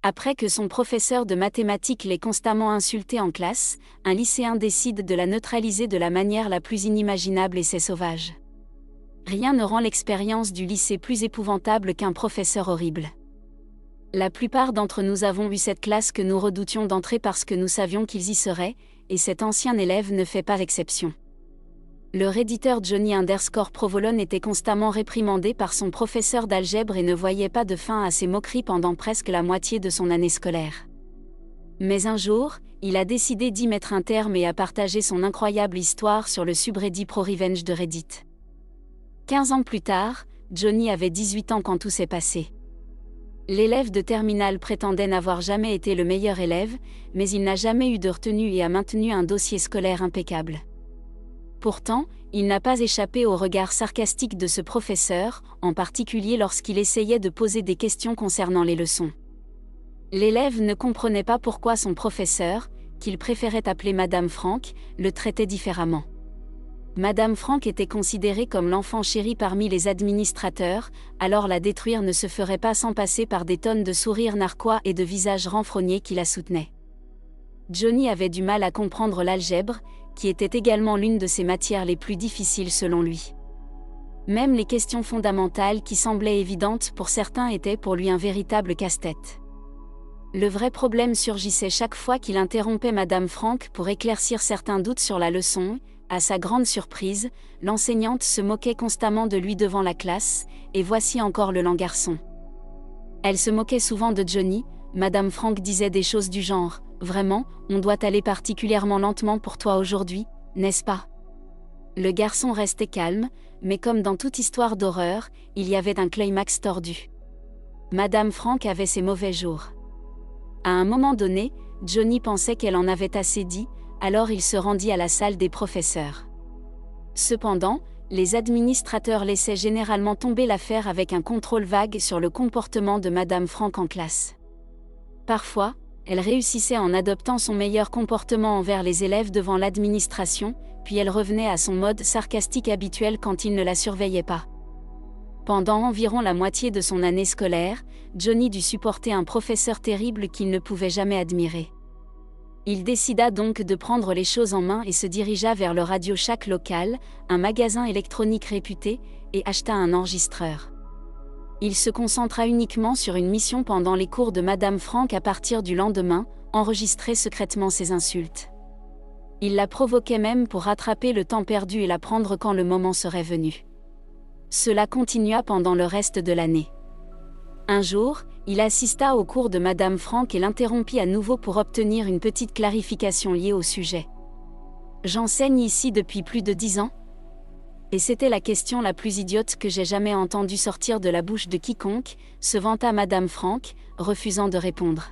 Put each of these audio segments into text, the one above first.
Après que son professeur de mathématiques l'ait constamment insulté en classe, un lycéen décide de la neutraliser de la manière la plus inimaginable et c'est sauvage. Rien ne rend l'expérience du lycée plus épouvantable qu'un professeur horrible. La plupart d'entre nous avons eu cette classe que nous redoutions d'entrer parce que nous savions qu'ils y seraient, et cet ancien élève ne fait pas exception. Le redditeur Johnny_Provolone était constamment réprimandé par son professeur d'algèbre et ne voyait pas de fin à ses moqueries pendant presque la moitié de son année scolaire. Mais un jour, il a décidé d'y mettre un terme et a partagé son incroyable histoire sur le subreddit ProRevenge de Reddit. 15 ans plus tard, Johnny avait 18 ans quand tout s'est passé. L'élève de terminale prétendait n'avoir jamais été le meilleur élève, mais il n'a jamais eu de retenue et a maintenu un dossier scolaire impeccable. Pourtant, il n'a pas échappé au regard sarcastique de ce professeur, en particulier lorsqu'il essayait de poser des questions concernant les leçons. L'élève ne comprenait pas pourquoi son professeur, qu'il préférait appeler Madame Frank, le traitait différemment. Madame Frank était considérée comme l'enfant chéri parmi les administrateurs, alors la détruire ne se ferait pas sans passer par des tonnes de sourires narquois et de visages renfrognés qui la soutenaient. Johnny avait du mal à comprendre l'algèbre, qui était également l'une de ses matières les plus difficiles selon lui. Même les questions fondamentales qui semblaient évidentes pour certains étaient pour lui un véritable casse-tête. Le vrai problème surgissait chaque fois qu'il interrompait Madame Frank pour éclaircir certains doutes sur la leçon. À sa grande surprise, l'enseignante se moquait constamment de lui devant la classe, et voici encore le lent garçon. Elle se moquait souvent de Johnny. Madame Frank disait des choses du genre « Vraiment, on doit aller particulièrement lentement pour toi aujourd'hui, n'est-ce pas ?» Le garçon restait calme, mais comme dans toute histoire d'horreur, il y avait un climax tordu. Madame Frank avait ses mauvais jours. À un moment donné, Johnny pensait qu'elle en avait assez dit, alors il se rendit à la salle des professeurs. Cependant, les administrateurs laissaient généralement tomber l'affaire avec un contrôle vague sur le comportement de Madame Frank en classe. Parfois, elle réussissait en adoptant son meilleur comportement envers les élèves devant l'administration, puis elle revenait à son mode sarcastique habituel quand ils ne la surveillaient pas. Pendant environ la moitié de son année scolaire, Johnny dut supporter un professeur terrible qu'il ne pouvait jamais admirer. Il décida donc de prendre les choses en main et se dirigea vers le Radio Shack local, un magasin électronique réputé, et acheta un enregistreur. Il se concentra uniquement sur une mission pendant les cours de Madame Frank à partir du lendemain, enregistrer secrètement ses insultes. Il la provoquait même pour rattraper le temps perdu et la prendre quand le moment serait venu. Cela continua pendant le reste de l'année. Un jour, il assista au cours de Madame Frank et l'interrompit à nouveau pour obtenir une petite clarification liée au sujet. « J'enseigne ici depuis plus de 10 ans ? » Et c'était la question la plus idiote que j'ai jamais entendue sortir de la bouche de quiconque, se vanta Madame Frank, refusant de répondre.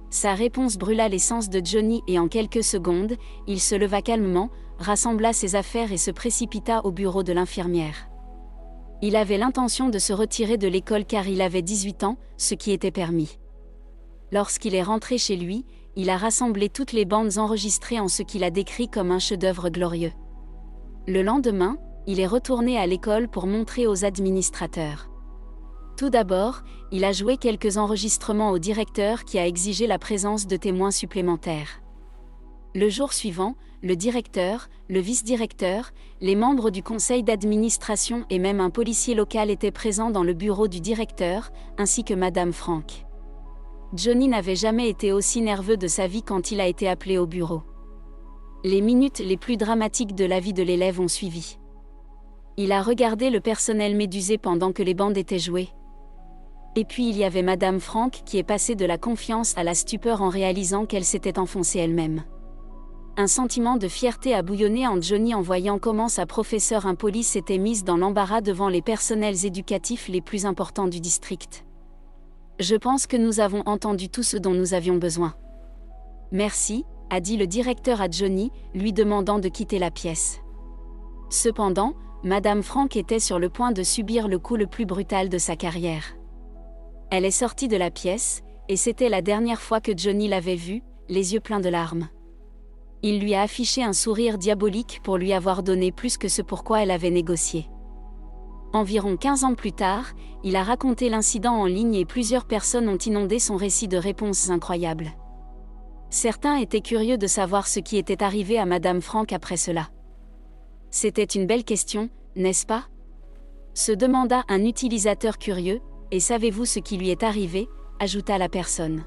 Sa réponse brûla l'essence de Johnny et en quelques secondes, il se leva calmement, rassembla ses affaires et se précipita au bureau de l'infirmière. Il avait l'intention de se retirer de l'école car il avait 18 ans, ce qui était permis. Lorsqu'il est rentré chez lui, il a rassemblé toutes les bandes enregistrées en ce qu'il a décrit comme un chef-d'œuvre glorieux. Le lendemain, il est retourné à l'école pour montrer aux administrateurs. Tout d'abord, il a joué quelques enregistrements au directeur qui a exigé la présence de témoins supplémentaires. Le jour suivant, le directeur, le vice-directeur, les membres du conseil d'administration et même un policier local étaient présents dans le bureau du directeur, ainsi que Madame Frank. Johnny n'avait jamais été aussi nerveux de sa vie quand il a été appelé au bureau. Les minutes les plus dramatiques de la vie de l'élève ont suivi. Il a regardé le personnel médusé pendant que les bandes étaient jouées. Et puis il y avait Madame Frank qui est passée de la confiance à la stupeur en réalisant qu'elle s'était enfoncée elle-même. Un sentiment de fierté a bouillonné en Johnny en voyant comment sa professeure impolie s'était mise dans l'embarras devant les personnels éducatifs les plus importants du district. « Je pense que nous avons entendu tout ce dont nous avions besoin. »« Merci », a dit le directeur à Johnny, lui demandant de quitter la pièce. Cependant, Madame Frank était sur le point de subir le coup le plus brutal de sa carrière. Elle est sortie de la pièce, et c'était la dernière fois que Johnny l'avait vue, les yeux pleins de larmes. Il lui a affiché un sourire diabolique pour lui avoir donné plus que ce pourquoi elle avait négocié. Environ 15 ans plus tard, il a raconté l'incident en ligne et plusieurs personnes ont inondé son récit de réponses incroyables. Certains étaient curieux de savoir ce qui était arrivé à Madame Frank après cela. C'était une belle question, n'est-ce pas? Se demanda un utilisateur curieux, et savez-vous ce qui lui est arrivé? Ajouta la personne.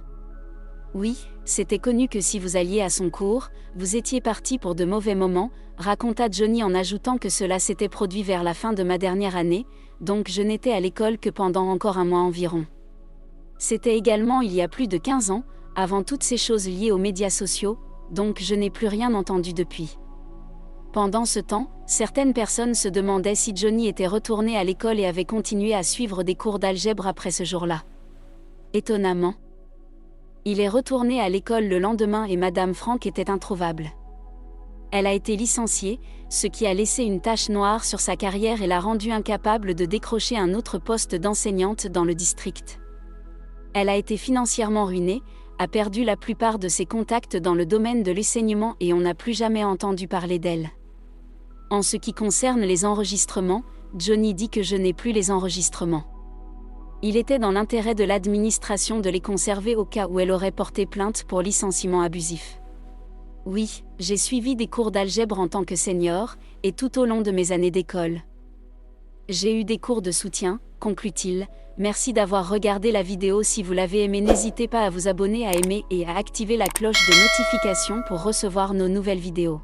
Oui, c'était connu que si vous alliez à son cours, vous étiez parti pour de mauvais moments, raconta Johnny en ajoutant que cela s'était produit vers la fin de ma dernière année, donc je n'étais à l'école que pendant encore un mois environ. C'était également il y a plus de 15 ans, avant toutes ces choses liées aux médias sociaux, donc je n'ai plus rien entendu depuis. Pendant ce temps, certaines personnes se demandaient si Johnny était retourné à l'école et avait continué à suivre des cours d'algèbre après ce jour-là. Étonnamment, il est retourné à l'école le lendemain et Madame Frank était introuvable. Elle a été licenciée, ce qui a laissé une tache noire sur sa carrière et l'a rendue incapable de décrocher un autre poste d'enseignante dans le district. Elle a été financièrement ruinée, a perdu la plupart de ses contacts dans le domaine de l'enseignement et on n'a plus jamais entendu parler d'elle. En ce qui concerne les enregistrements, Johnny dit que je n'ai plus les enregistrements. Il était dans l'intérêt de l'administration de les conserver au cas où elle aurait porté plainte pour licenciement abusif. Oui, j'ai suivi des cours d'algèbre en tant que senior, et tout au long de mes années d'école. J'ai eu des cours de soutien, conclut-il. Merci d'avoir regardé la vidéo. Si vous l'avez aimé, n'hésitez pas à vous abonner, à aimer et à activer la cloche de notification pour recevoir nos nouvelles vidéos.